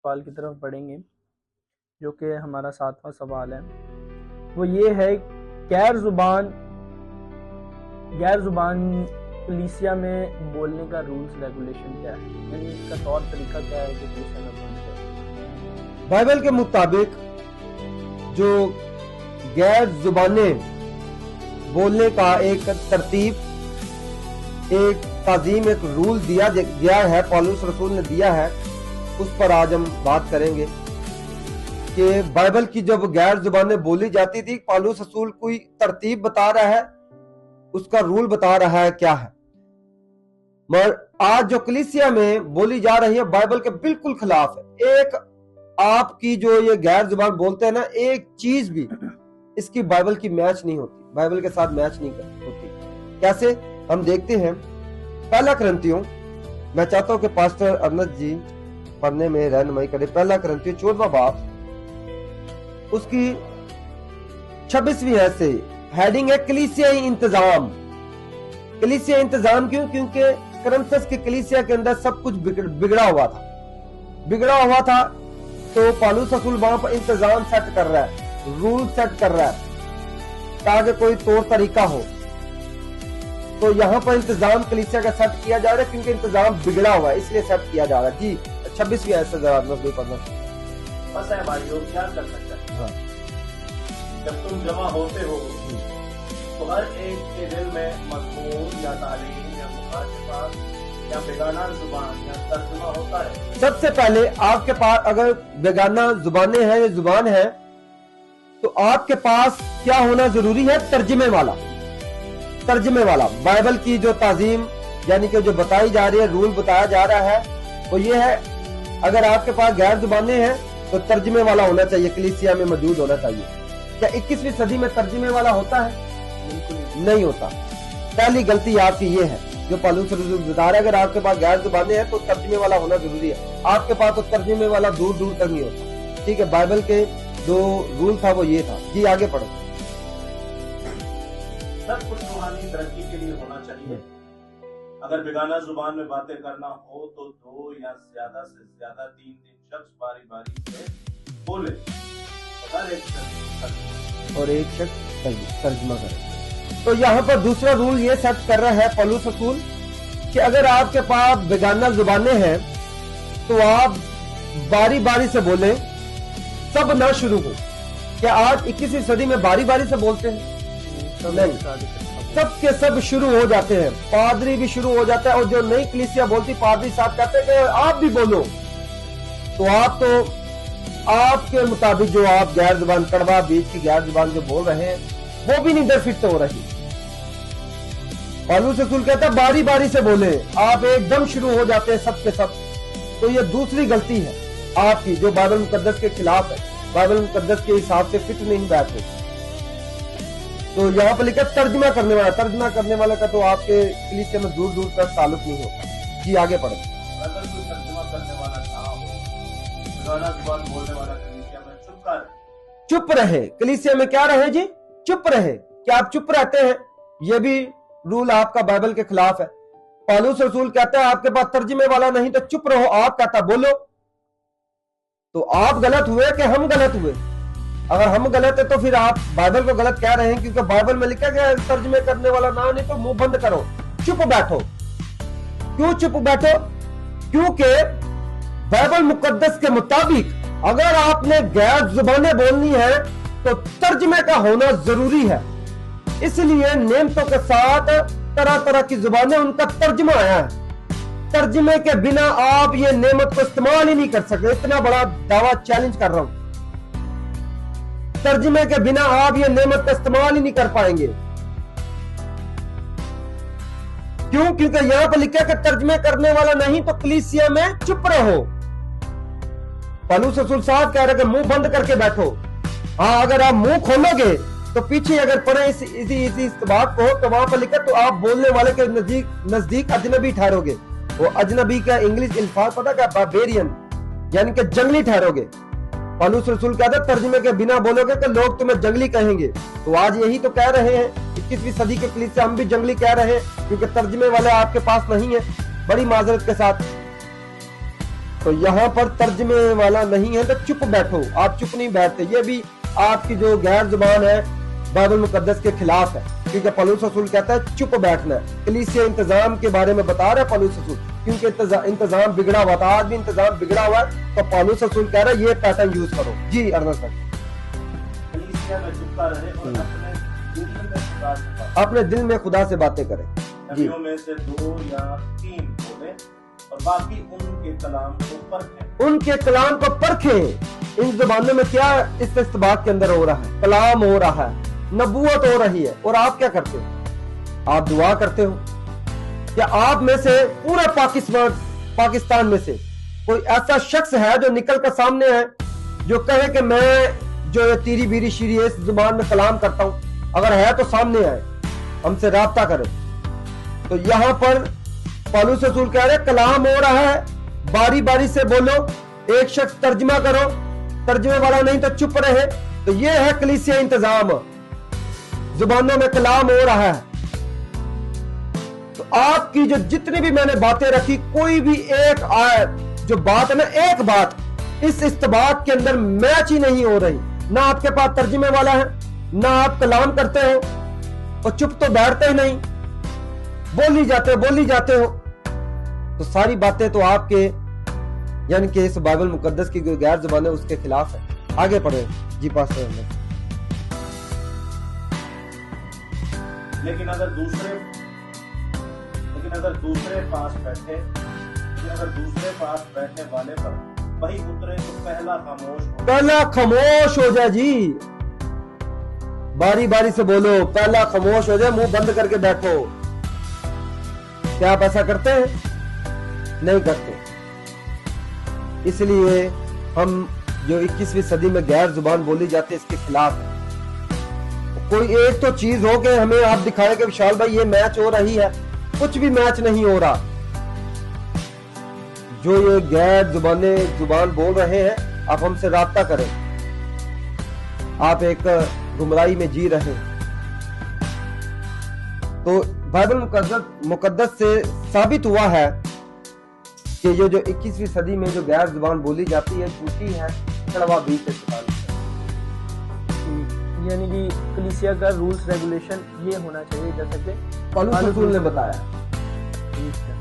سوال کی طرف بڑھیں گے جو کہ ہمارا 7واں سوال ہے، وہ یہ ہے غیر زبان کلیسیا میں بولنے کا رولز ریگولیشن کیا ہے، یعنی اس کا طور طریقہ کیا ہے کہ کلیسیا میں بولنے کا؟ بائبل کے مطابق جو غیر زبانیں بولنے کا ایک ترتیب، ایک تعظیم، ایک رول دیا گیا ہے، پالوس رسول نے دیا ہے، اس پر آج ہم بات کریں گے کہ بائبل کی جب غیر زبانیں بولی جاتی تھی، پالوس رسول کوئی ترتیب بتا رہا ہے، اس کا رول بتا رہا ہے کیا ہے، مگر آج جو کلیسیا میں بولی جا رہی ہے بائبل کے بالکل خلاف ہے۔ ایک آپ کی جو یہ غیر زبان بولتے ہیں نا، ایک چیز بھی اس کی بائبل کی میچ نہیں ہوتی، بائبل کے ساتھ میچ نہیں ہوتی۔ کیسے؟ ہم دیکھتے ہیں پہلا کرنتھیوں، میں چاہتا ہوں کہ پاسٹر ارنت جی پڑھنے میں رہنمائی کرے۔ پہلا کرنتھیوں 14واں باب، اس کی 26ویں آیت سے ہیڈنگ ہے کلیسیائی انتظام۔ کلیسیائی انتظام کیوں؟ کیونکہ کرنتھس کی کلیسیا کے اندر سب کچھ بگڑا ہوا تھا، تو پالوس رسول وہاں پر انتظام سیٹ کر رہا ہے، رول سیٹ کر رہا ہے تاکہ کوئی طور طریقہ ہو۔ تو یہاں پر انتظام کلیسیا کا سیٹ کیا جا رہا ہے کیونکہ انتظام بگڑا ہوا ہے، اس لیے سیٹ کیا جا رہا ہے۔ جی 26ویں آیت سے ذرا مزید پڑھنا۔ بس ہے بھائیو، کیا کر سکتا ہے؟ جب تم جمع ہوتے ہو تو ہر ایک کے دل میں مضمون یا تعلیم یا مخاطبات یا بیگانہ زبان یا ترجمہ ہوتا ہے۔ سب سے پہلے آپ کے پاس اگر بیگانہ زبانیں ہیں یا زبان ہے تو آپ کے پاس کیا ہونا ضروری ہے؟ ترجمے والا۔ بائبل کی جو تعظیم یعنی کہ جو بتائی جا رہی ہے، رول بتایا جا رہا ہے، وہ یہ ہے اگر آپ کے پاس غیر زبانیں ہیں تو ترجمے والا ہونا چاہیے، کلیسیا میں موجود ہونا چاہیے۔ کیا 21ویں صدی میں ترجمے والا ہوتا ہے؟ نہیں ہوتا۔ پہلی غلطی آپ کی یہ ہے جو پالوس رسول بتا رہا ہے، اگر آپ کے پاس غیر زبانیں ہیں تو ترجمے والا ہونا ضروری ہے۔ آپ کے پاس تو ترجمے والا دور دور تک نہیں ہوتا، ٹھیک ہے؟ بائبل کے جو رول تھا وہ یہ تھا۔ جی آگے پڑھو۔ سب کچھ روحانی ترقی کے لیے ہونا چاہیے۔ اگر بیگانہ زبان میں باتیں کرنا ہو تو 2 یا زیادہ سے زیادہ 3 شخص باری باری سے بولے اور ایک شخص ترجمہ کرے۔ تو یہاں پر دوسرا رول یہ سیٹ کر رہا ہے پالوس رسول کہ اگر آپ کے پاس بیگانہ زبانیں ہیں تو آپ باری باری سے بولیں، سب نہ شروع ہو۔ کیا آج 21ویں صدی میں باری باری سے بولتے ہیں؟ نہیں، سب کے سب شروع ہو جاتے ہیں، پادری بھی شروع ہو جاتا ہے، اور جو نئی کلیسیا بولتی پادری صاحب کہتے ہیں کہ آپ بھی بولو، تو آپ کے مطابق جو آپ غیر زبان کڑوا بیچ کی غیر زبان جو بول رہے ہیں وہ بھی نہیں درفٹ ہو رہی۔ پالوس رسول کہتا ہے باری باری سے بولیں، آپ ایک دم شروع ہو جاتے ہیں سب کے سب۔ تو یہ دوسری غلطی ہے آپ کی جو بائبل مقدس کے خلاف ہے، بائبل مقدس کے حساب سے فٹ نہیں بیٹھ رہی۔ تو یہاں پر لکھا ترجمہ کرنے والا کا تو آپ کے کلیسیا میں دور دور تک تعلق نہیں ہوتا۔ جی آگے پڑھیں۔ اگر کوئی ترجمہ کرنے والا نہ ہو، بیگانہ زبان بولنے والا کلیسیا میں چپ رہے۔ کلیسیا میں کیا رہے جی؟ چپ رہے۔ کیا آپ چپ رہتے ہیں؟ یہ بھی رول آپ کا بائبل کے خلاف ہے۔ پالوس رسول کہتا ہے آپ کے پاس ترجمے والا نہیں تو چپ رہو، آپ کہتا بولو۔ تو آپ غلط ہوئے کہ ہم غلط ہوئے؟ اگر ہم غلط ہے تو پھر آپ بائبل کو غلط کہہ رہے ہیں، کیونکہ بائبل میں لکھا گیا ترجمے کرنے والا نہ نہیں تو منہ بند کرو، چپ بیٹھو۔ کیوں چپ بیٹھو؟ کیونکہ بائبل مقدس کے مطابق اگر آپ نے غیر زبانیں بولنی ہے تو ترجمے کا ہونا ضروری ہے۔ اس لیے نعمتوں کے ساتھ طرح طرح کی زبانیں، ان کا ترجمہ آیا ہے۔ ترجمے کے بنا آپ یہ نعمت کو استعمال ہی نہیں کر سکتے۔ اتنا بڑا دعویٰ چیلنج کر رہا ہوں، ترجمے کے بنا آپ یہ نعمت کا استعمال ہی نہیں کر پائیں گے۔ کیوں؟ کیونکہ یہاں پر لکھا کہ ترجمے کرنے والا نہیں تو کلیسیا میں چپ رہو۔ پالوس رسول صاحب کہہ رہے کہ منہ بند کر کے بیٹھو۔ ہاں، اگر آپ منہ کھولو گے تو پیچھے اگر پڑھیں اسی بات کو تو وہاں پر لکھا تو آپ بولنے والے کے نزدیک اجنبی ٹھہرو گے۔ وہ اجنبی کا انگلش الفاظ پتہ کیا؟ باربیرین، یعنی کہ جنگلی ٹھہرو گے۔ پالوس رسول کہتا ہے ترجمے کے بنا بولو گے کہ لوگ تمہیں جنگلی کہیں گے۔ تو آج یہی تو کہہ رہے ہیں، 21ویں صدی کے کلیسیا ہم بھی جنگلی کہہ رہے ہیں کیونکہ ترجمے والے آپ کے پاس نہیں ہیں، بڑی معذرت کے ساتھ۔ تو یہاں پر ترجمے والا نہیں ہے تو چپ بیٹھو. آپ چپ نہیں بیٹھتے. یہ بھی آپ کی جو غیر زبان ہے بائبل مقدس کے خلاف ہے, کیونکہ پولس رسول کہتا ہے چپ بیٹھنا ہے. کلیسیا انتظام کے بارے میں بتا رہا ہے پولس رسول, کیونکہ انتظام بگڑا ہوا تھا, آج بھی انتظام بگڑا ہوا ہے, تو پولس رسول کہہ رہا ہے یہ پیٹرن یوز کرو. جی ارنس بھائی. کلیسیا میں چپتا رہے اور اپنے دل میں خدا سے باتیں کریں. جی. نبیوں میں سے 2 یا 3 بولے اور باقی ان کے کلام کو پرکھیں. ان کے کلام کو پرکھیں. ان زبانوں میں کیا اس استباق کے اندر ہو رہا ہے؟ کلام ہو رہا ہے, نبوت ہو رہی ہے, اور آپ کیا کرتے ہو؟ آپ دعا کرتے ہو. کیا آپ میں سے پورا پاکستان میں سے کوئی ایسا شخص ہے جو نکل کر سامنے ہے جو کہے کہ میں جو تیری بیری شیری اس زبان میں کلام کرتا ہوں؟ اگر ہے تو سامنے آئے, ہم سے رابطہ کرے. تو یہاں پر پولس رسول کہہ رہے کلام ہو رہا ہے, باری باری سے بولو, ایک شخص ترجمہ کرو, ترجمے والا نہیں تو چپ رہے. تو یہ ہے کلیسیا انتظام, زبانوں میں کلام ہو رہا ہے. تو آپ کی جو جتنی بھی میں نے باتیں رکھی, کوئی بھی ایک آیت جو بات ہے نا, ایک بات اس استباق کے اندر میچ ہی نہیں ہو رہی. نہ آپ کے پاس ترجمے والا ہے, نہ آپ کلام کرتے ہو, اور چپ تو بیٹھتے ہی نہیں, بولی جاتے ہو. تو ساری باتیں تو آپ کے یعنی کہ اس بائبل مقدس کی غیر زبان ہے اس کے خلاف ہے. آگے پڑھیں. جی پاسٹر احمد. لیکن اگر دوسرے پاس بیٹھنے والے پر وہی اترے تو پہلا خاموش ہو جائے. جی باری باری سے بولو, پہلا خاموش ہو جائے, منہ بند کر کے بیٹھو. کیا آپ ایسا کرتے ہیں؟ نہیں کرتے. اس لیے ہم جو 21ویں صدی میں غیر زبان بولی جاتی ہے اس کے خلاف ہے. کوئی ایک تو چیز ہو کہ ہمیں آپ دکھائے کہ وشال بھائی یہ میچ ہو رہی ہے. کچھ بھی میچ نہیں ہو رہا. جو یہ غیر زبان بول رہے ہیں, آپ ہم سے رابطہ کریں. آپ ایک گمراہی میں جی رہے. تو بائبل مقدس سے ثابت ہوا ہے کہ یہ جو 21ویں صدی میں جو غیر زبان بولی جاتی ہے جھوٹی ہے, کڑوا بیج سے تعلق ہے. یعنی کہ کلیسیا کا رولز ریگولیشن یہ ہونا چاہیے جیسا کہ پولس رسول نے بتایا. ٹھیک ہے.